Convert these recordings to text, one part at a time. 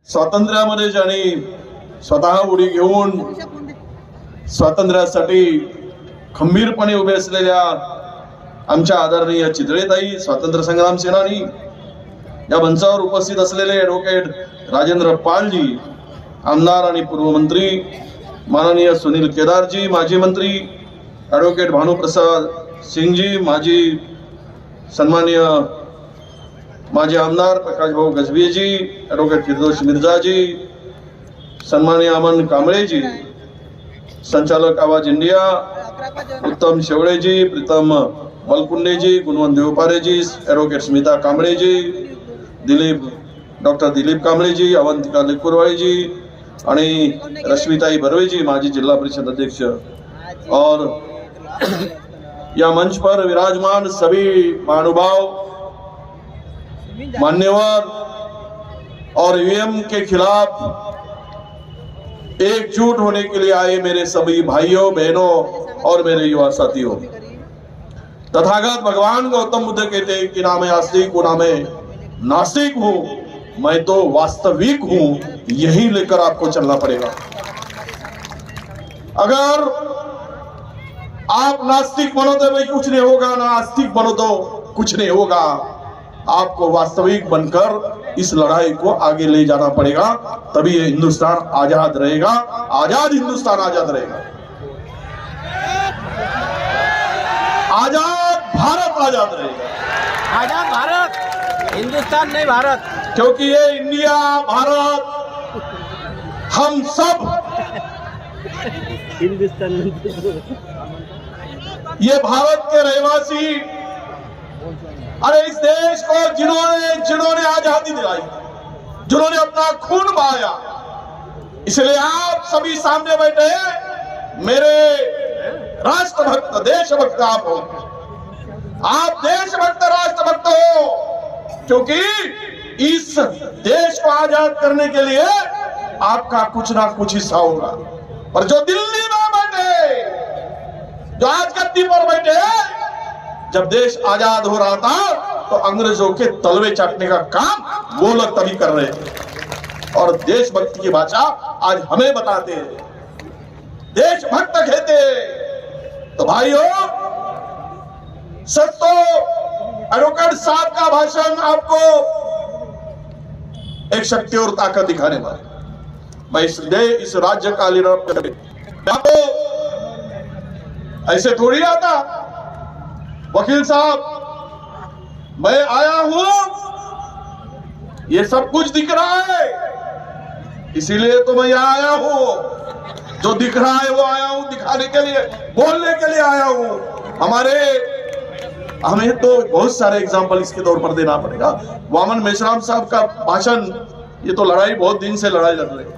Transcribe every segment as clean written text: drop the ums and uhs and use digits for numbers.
स्वातंत्र्यामध्ये ज्यांनी स्वतः उडी घेऊन स्वातंत्र्यासाठी खंबीरपणे उभे असलेल्या आमच्या आदरणीय चितळेताई स्वातंत्र्य संग्राम सेनानी, या मंचावर उपस्थित असलेले ॲडव्होकेट राजेंद्र पालजी, आमदार आणि पूर्व मंत्री माननीय सुनील केदारजी, माजी मंत्री ॲडव्होकेट भानुप्रसाद सिंगजी, माजी सन्माननीय माजी आमदार प्रकाश भाऊ गजबीजी, ॲडव्होकेट फिरदौस मिर्जाजी, सन्माननीय अमन कांबळेजी, संचालक आवाज इंडिया उत्तम शेवळेजी, प्रीतम बलकुंडेजी, गुणवंत देवपारेजी, ॲडव्होकेट स्मिता कांबळेजी, डॉक्टर दिलीप कांबळेजी, अवंतिका लेकुरवाळीजी आणि रश्मिताई बर्वेजी, माजी जिला परिषद अध्यक्ष, और या मंच पर विराजमान सभी महानुभाव, मान्यवर और ईवीएम के खिलाफ एकजुट होने के लिए आए मेरे सभी भाइयों बहनों और मेरे युवा साथियों, तथागत भगवान गौतम बुद्ध कहते हैं कि ना मैं आस्तिक हूं ना मैं नास्तिक हूं, मैं तो वास्तविक हूं। यही लेकर आपको चलना पड़ेगा। अगर आप नास्तिक बनो तो भाई कुछ नहीं होगा, ना आस्तिक बनो तो कुछ नहीं होगा। आपको वास्तविक बनकर इस लड़ाई को आगे ले जाना पड़ेगा, तभी ये हिंदुस्तान आजाद रहेगा, आजाद हिंदुस्तान आजाद रहेगा, आजाद भारत आजाद रहेगा। आजाद भारत, हिंदुस्तान नहीं भारत, क्योंकि ये इंडिया भारत हम सब, हिंदुस्तान ये भारत के रहवासी, अरे इस देश को जिन्होंने आजादी दिलाई, जिन्होंने अपना खून बहाया, इसलिए आप सभी सामने बैठे मेरे राष्ट्रभक्त देशभक्त आप हो। आप देशभक्त राष्ट्रभक्त हो, क्योंकि इस देश को आजाद करने के लिए आपका कुछ ना कुछ हिस्सा होगा। पर जो दिल्ली में बैठे, जो आज गद्दी पर बैठे, जब देश आजाद हो रहा था तो अंग्रेजों के तलवे चाटने का काम वो लोग तभी कर रहे थे, और देशभक्ति की भाषा आज हमें बताते हैं, देशभक्त कहते हैं। तो भाइयों, सच तो एडवोकेट साहब का भाषण आपको एक शक्ति और ताकत दिखाने वाला, मैं इस राज्य का लीडर आपको ऐसे थोड़ी आता। वकील साहब, मैं आया हूं, ये सब कुछ दिख रहा है, इसीलिए तो मैं यहां आया हूं। जो दिख रहा है वो आया हूं दिखाने के लिए, बोलने के लिए आया हूं। हमें तो बहुत सारे एग्जाम्पल इसके तौर पर देना पड़ेगा। वामन मेश्राम साहब का भाषण, ये तो लड़ाई बहुत दिन से लड़ाई लड़ रहे हैं,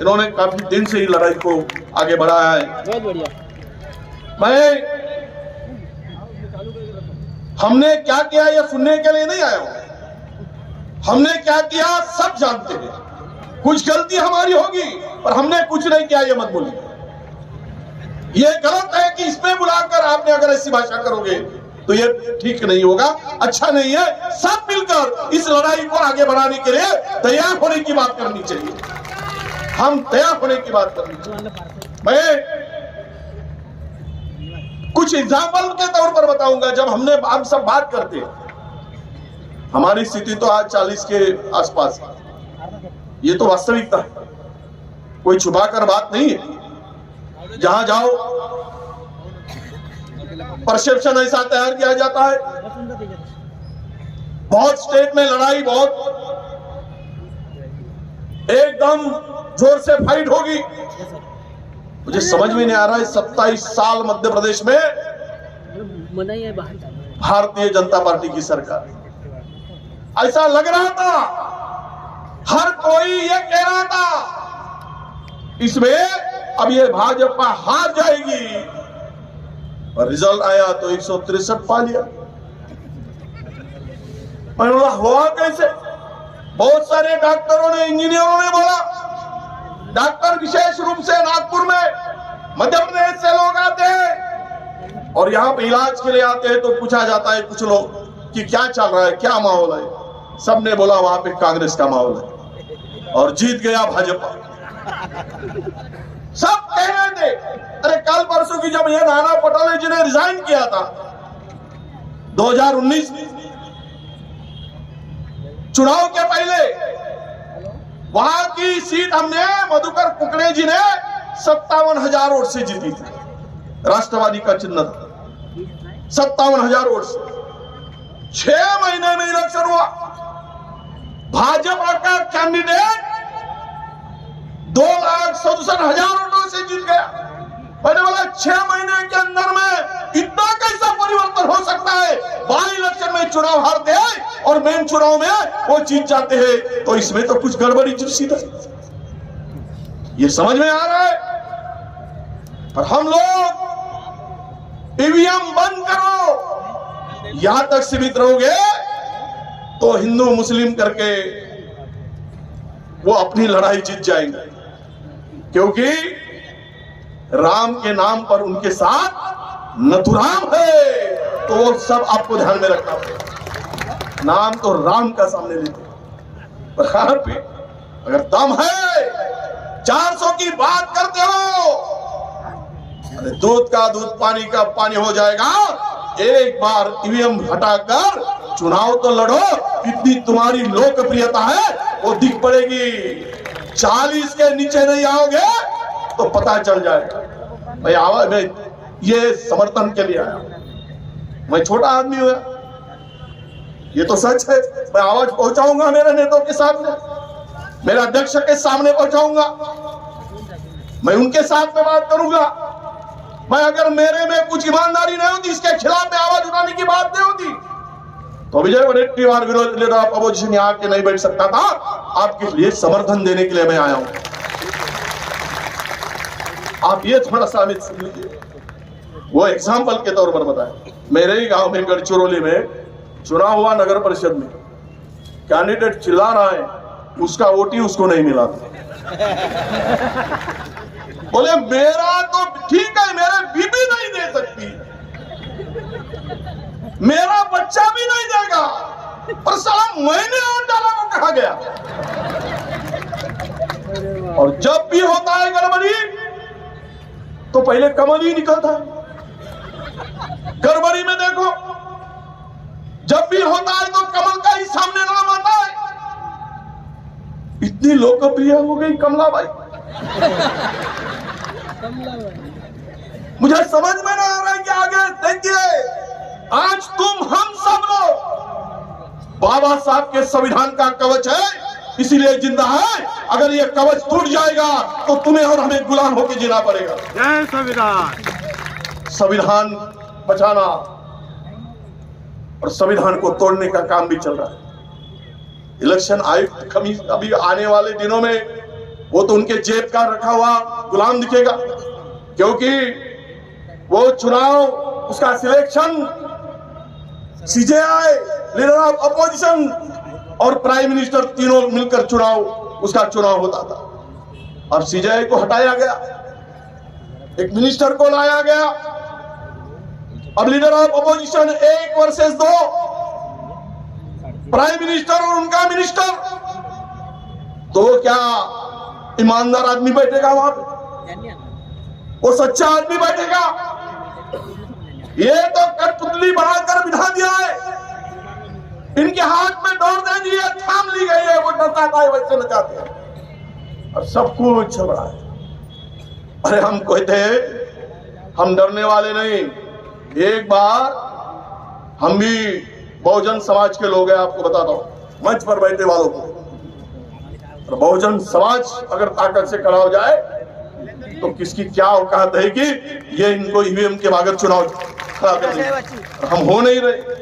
इन्होंने काफी दिन से ही लड़ाई को आगे बढ़ाया है। बहुत बढ़िया। हमने क्या किया ये सुनने के लिए नहीं आया हूं। हमने क्या किया सब जानते हैं। कुछ गलती हमारी होगी, पर हमने कुछ नहीं किया ये मत बोलिए। ये गलत है कि इसमें बुलाकर आपने अगर ऐसी भाषा करोगे तो ये ठीक नहीं होगा, अच्छा नहीं है। सब मिलकर इस लड़ाई को आगे बढ़ाने के लिए तैयार होने की बात करनी चाहिए। हम तैयार होने की बात करनी चाहिए। मैं कुछ एग्जाम्पल के तौर पर बताऊंगा। जब हम सब बात करते हैं, हमारी स्थिति तो आज 40 के आसपास है, ये तो वास्तविकता है, कोई छुपाकर बात नहीं है। जहां जाओ परसेप्शन ऐसा तैयार किया जाता है। बहुत स्टेट में लड़ाई बहुत एकदम जोर से फाइट होगी। मुझे समझ में नहीं आ रहा है, 27 साल मध्य प्रदेश में भारतीय जनता पार्टी की सरकार, ऐसा लग रहा था, हर कोई ये कह रहा था इसमें अब ये भाजपा हार जाएगी, और रिजल्ट आया तो 163 पा लिया। हुआ कैसे? बहुत सारे डॉक्टरों ने, इंजीनियरों ने बोला, डॉक्टर विशेष रूप से नागपुर में मध्य प्रदेश से लोग आते हैं और यहाँ पे इलाज के लिए आते हैं, तो पूछा जाता है कुछ लोग कि क्या चल रहा है, क्या माहौल है। सबने बोला वहां पे कांग्रेस का माहौल है। और जीत गया भाजपा। सब कह रहे थे, अरे कल परसों की जब ये नाना पटोले जी ने रिजाइन किया था 2019 चुनाव के पहले, वहां की सीट हमने मधुकर कुकड़े जी ने 57,000 वोट से जीती थी। राष्ट्रवादी का चिन्ह था, 57,000 वोट से। 6 महीने में इलेक्शन हुआ, भाजपा का कैंडिडेट 2,67,000 वोटों से जीत गया। मैंने बोला 6 महीने के अंदर में इतना कैसा परिवर्तन हो सकता है? बाई इलेक्शन में चुनाव हारते हैं और मेन चुनाव में वो जीत जाते हैं, तो इसमें तो कुछ गड़बड़ी चुस्सी है। ये समझ में आ रहा है। पर हम लोग ईवीएम बंद करो यहां तक सीमित रहोगे तो हिंदू मुस्लिम करके वो अपनी लड़ाई जीत जाएंगे, क्योंकि राम के नाम पर उनके साथ नथुराम है। तो वो सब आपको ध्यान में रखना पड़ेगा। नाम तो राम का सामने लेते, पर पे अगर दम है 400 की बात करते हो, अरे दूध का दूध पानी का पानी हो जाएगा। एक बार ईवीएम हटाकर चुनाव तो लड़ो, कितनी तुम्हारी लोकप्रियता है वो दिख पड़ेगी। 40 के नीचे नहीं आओगे तो पता चल जाएगा। भाई आवाज में ये समर्थन के लिए आया, मैं छोटा आदमी हुआ, ये तो सच है। मैं आवाज पहुंचाऊंगा मेरे नेताओं के सामने, मेरे अध्यक्ष के सामने पहुंचाऊंगा, मैं उनके साथ में बात करूंगा। मैं अगर मेरे में कुछ ईमानदारी नहीं होती, इसके खिलाफ में आवाज उठाने की बात नहीं होती, तो विजय वडेट्टीवार विरोधी लीडर ऑफ अपोजिशन यहाँ के नहीं बैठ सकता था। आपके लिए समर्थन देने के लिए मैं आया हूं। आप ये थोड़ा सा सुन लीजिए, वो एग्जाम्पल के तौर पर बताएं। मेरे ही गांव में गढ़चिरौली में चुनाव हुआ नगर परिषद में, कैंडिडेट चिल्ला रहा है, उसका वोट ही उसको नहीं मिला। बोले मेरा तो ठीक है, मेरे बीबी नहीं दे सकती, मेरा बच्चा भी नहीं देगा, पर साला मैंने वोट डाला वो कहा गया। और जब भी होता है गड़बड़ी तो पहले कमल ही निकलता है। गड़बड़ी में देखो, जब भी होता है तो कमल का ही सामने नाम आता है। इतनी लोकप्रिय हो गई कमलाबाई, मुझे समझ में ना आ रहा है कि आगे देखिए, आज तुम हम सब लोग बाबा साहब के संविधान का कवच है, इसीलिए जिंदा है। अगर ये कवच टूट जाएगा तो तुम्हें और हमें गुलाम होकर जीना पड़ेगा। जय संविधान। संविधान बचाना और संविधान को तोड़ने का काम भी चल रहा है। इलेक्शन आयुक्त अभी आने वाले दिनों में वो तो उनके जेब का रखा हुआ गुलाम दिखेगा, क्योंकि वो चुनाव, उसका selection CJI, leader of opposition और प्राइम मिनिस्टर तीनों मिलकर उसका चुनाव होता था। अब सीजेआई को हटाया गया, एक मिनिस्टर को लाया गया। अब leader of opposition 1 versus 2, prime minister और उनका मिनिस्टर। तो क्या ईमानदार आदमी बैठेगा वहां पे? वो सच्चा आदमी बैठेगा? ये तो कठपुतली बनाकर बिठा दिया है, इनके हाथ में डोर दे दी है, थाम ली गई है, वो नचाता है वैसे नचाते हैं और सब कुछ चल रहा है। अरे हम कहते हैं हम डरने वाले नहीं। एक बार हम भी बहुजन समाज के लोग हैं, आपको बताता हूं, मंच पर बैठे वालों को, बहुजन समाज अगर ताकत से खड़ा हो जाए तो किसकी क्या औकात है कि ये इनको ईवीएम के बगैर चुनाव खड़ा कर दें। हम हो नहीं रहे।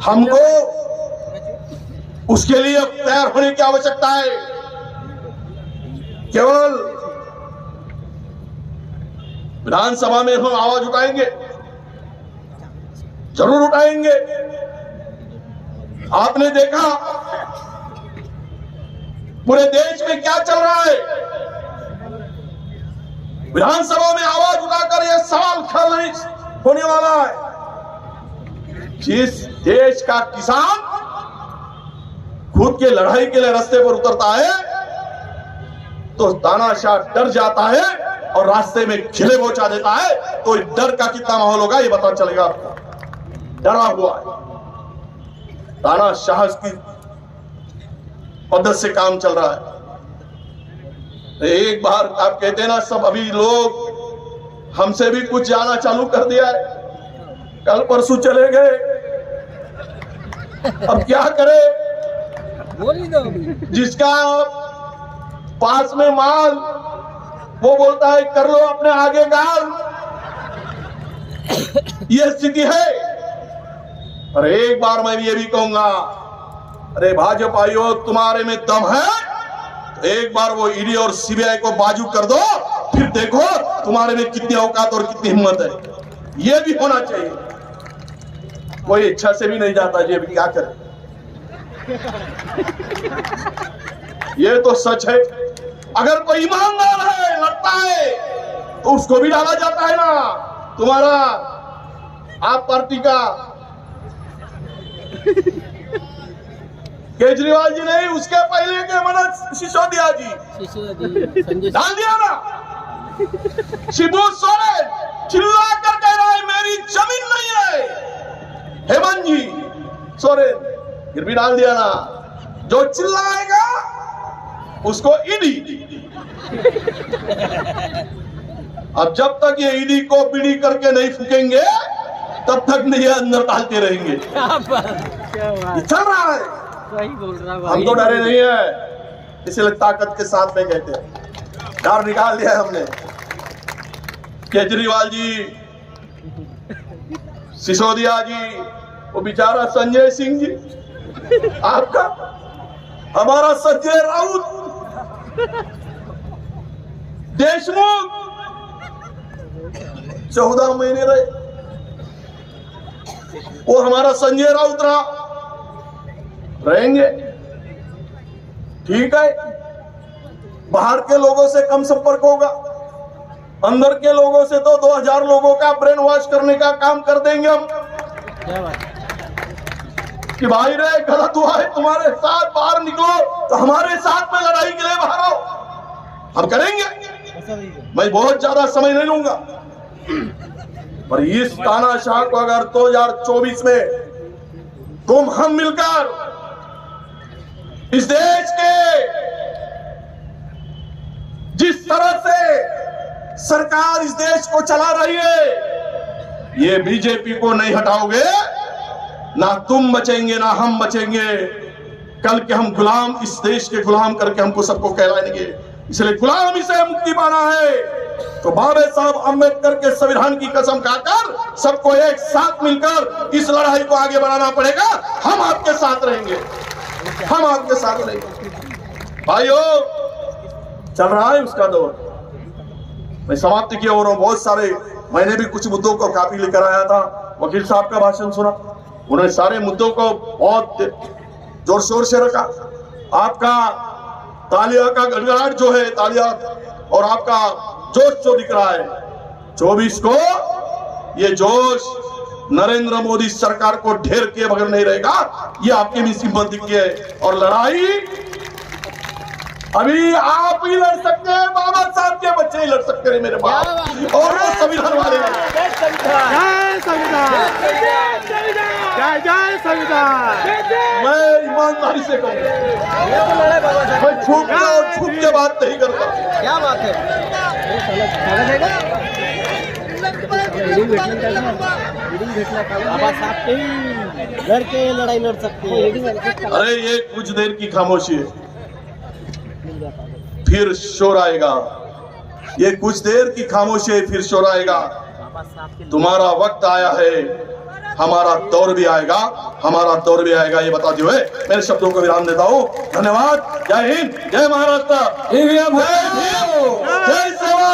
हमको उसके लिए तैयार होने की आवश्यकता है। केवल विधानसभा में हम आवाज उठाएंगे, जरूर उठाएंगे। आपने देखा पूरे देश में क्या चल रहा है। विधानसभा में आवाज उठाकर यह सवाल खड़ा नहीं होने वाला है, जिस देश का किसान खुद के लड़ाई के लिए रास्ते पर उतरता है तो तानाशाह डर जाता है और रास्ते में खिले पहुंचा देता है, तो डर का कितना माहौल होगा ये पता चलेगा आपको। डरा हुआ है, तानाशाह की पद्धति से काम चल रहा है। एक बार आप कहते हैं ना, सब अभी लोग हमसे भी कुछ जाना चालू कर दिया है, कल परसों चले गए, अब क्या करे। जिसका पास में माल वो बोलता है कर लो अपने आगे गाल, ये स्थिति है। और एक बार मैं ये भी कहूंगा, अरे भाजपाइयों तुम्हारे में दम है तो एक बार वो ईडी और सीबीआई को बाजू कर दो, फिर देखो तुम्हारे में कितनी औकात और कितनी हिम्मत है। ये भी होना चाहिए। कोई इच्छा से भी नहीं जाता जी, अभी क्या करे। ये तो सच है। अगर कोई ईमानदार है, लड़ता है, तो उसको भी डाला जाता है ना। तुम्हारा आप पार्टी का केजरीवाल जी नहीं, उसके पहले के मनोज सिसोदिया जी डाल दिया ना। शिबू सोरेन चिल्ला कर कह रहा है मेरी जमीन नहीं है, हेमंत जी सोरेन फिर भी डाल दिया ना। जो चिल्लाएगा उसको ईडी। अब जब तक ये ईडी को बीड़ी करके नहीं फूकेंगे तब तक नहीं अंदर डालते रहेंगे। चल रहा है, सही बोल रहा है। हम तो डरे नहीं है, इसलिए ताकत के साथ में कहते हैं। डर निकाल दिया है हमने। केजरीवाल जी, सिसोदिया जी, वो बेचारा संजय सिंह जी, आपका हमारा संजय राउत, देशमुख 14 महीने रहे, वो हमारा संजय राउत रहा, रहेंगे। ठीक है, बाहर के लोगों से कम संपर्क होगा, अंदर के लोगों से तो 2000 लोगों का ब्रेन वॉश करने का काम कर देंगे हम। क्या बात कि भाई रे गलत हुआ है तुम्हारे साथ, बाहर निकलो, तो हमारे साथ में लड़ाई के लिए बाहर आओ, हम करेंगे। मैं बहुत ज्यादा समय नहीं लूंगा। पर इस तानाशाह को अगर 2024 में तुम हम मिलकर इस देश के जिस तरह से सरकार इस देश को चला रही है, ये बीजेपी को नहीं हटाओगे, ना तुम बचेंगे ना हम बचेंगे। कल के हम गुलाम, इस देश के गुलाम करके हमको सबको कहलाएंगे। इसलिए गुलामी से मुक्ति पाना है तो बाबा साहब अम्बेडकर के संविधान की कसम खाकर सबको एक साथ मिलकर इस लड़ाई को आगे बढ़ाना पड़ेगा। हम आपके साथ रहेंगे, हम आपके साथ रहेंगे। भाइयों, चल रहा है उसका दौर। मैं समाप्ति की ओर हूं। बहुत सारे, मैंने भी कुछ मुद्दों को काफी लेकर आया था, वकील साहब का भाषण सुना, उन्होंने सारे मुद्दों को बहुत जोर शोर से रखा। आपका तालिया का गड़गड़ाहट जो है, तालिया और आपका जोश जो दिख रहा है 24 को, ये जोश नरेंद्र मोदी सरकार को ढेर के बगैर नहीं रहेगा। ये आपके भी हिम्मत दिखती है। और लड़ाई अभी आप ही लड़ सकते हैं, बाबा साहब के बच्चे ही लड़ सकते हैं मेरे बाप, और वो संविधान वाले हैं। जय संविधान, जय जय संविधान। मैं ईमानदारी से कहूँगा, मैं छूप के बात नहीं करता। क्या बात है। बाबा साहब के ही लड़के लड़ाई लड़ सकते हैं। अरे ये कुछ देर की खामोशी है, फिर शोर आएगा। ये कुछ देर की खामोशी है, फिर शोर आएगा। तुम्हारा वक्त आया है, हमारा दौर भी आएगा, हमारा दौर भी आएगा। ये बताते हुए मेरे शब्दों को विराम देता हूँ। धन्यवाद। जय हिंद, जय महाराष्ट्र, जय सेवा।